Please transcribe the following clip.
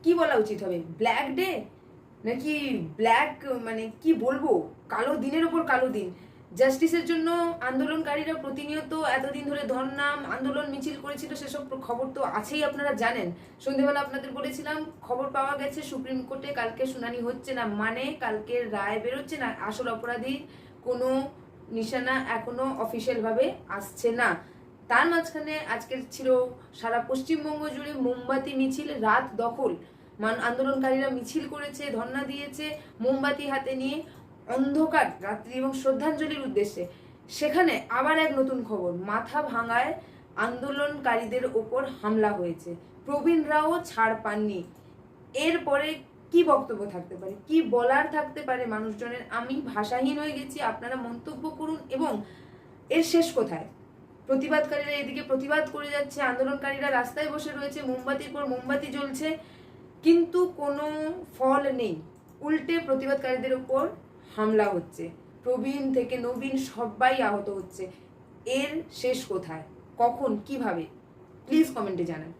কি বলা উচিত হবে, ব্ল্যাক ডে নাকি ব্ল্যাক, মানে কি বলবো, কালো দিনের ওপর কালো দিন। জাস্টিসের জন্য আন্দোলনকারীরা প্রতিনিয়ত এতদিন ধরে ধর্ণা আন্দোলন মিছিল করেছিল, সেসব খবর তো আছেই, আপনারা জানেন। সন্ধ্যেবেলা আপনাদের বলেছিলাম খবর পাওয়া গেছে সুপ্রিম কোর্টে কালকে শুনানি হচ্ছে না, মানে কালকে রায় বেরোচ্ছে না, আসল অপরাধীর কোনো নিশানা এখনো অফিসিয়াল ভাবে আসছে না। তার মাঝখানে আজকে ছিল সারা পশ্চিমবঙ্গ জুড়ে মোমবাতি মিছিল, রাত দখল, আন্দোলনকারীরা মিছিল করেছে, ধর্ণা দিয়েছে মোমবাতি হাতে নিয়ে অন্ধকার রাত্রি এবং শ্রদ্ধাঞ্জলির উদ্দেশ্যে। সেখানে আবার এক নতুন খবর, মাথা ভাঙায় আন্দোলনকারীদের ওপর হামলা হয়েছে, প্রবীণ রাও ছাড় পাননি। এরপরে কি বক্তব্য থাকতে পারে, কি বলার থাকতে পারে মানুষজনের, আমি ভাষাহীন হয়ে গেছি। আপনারা মন্তব্য করুন। এবং এর শেষ কোথায়? প্রতিবাদকারীরা এদিকে প্রতিবাদ করে যাচ্ছে, আন্দোলনকারীরা রাস্তায় বসে রয়েছে, মোমবাতির পর মোমবাতি জ্বলছে, কিন্তু কোনো ফল নেই, উল্টে প্রতিবাদকারীদের উপর হামলা হচ্ছে, প্রবীণ থেকে নবীন সবাই আহত হচ্ছে। এর শেষ কোথায়, কখন, কিভাবে? প্লিজ কমেন্টে জানান।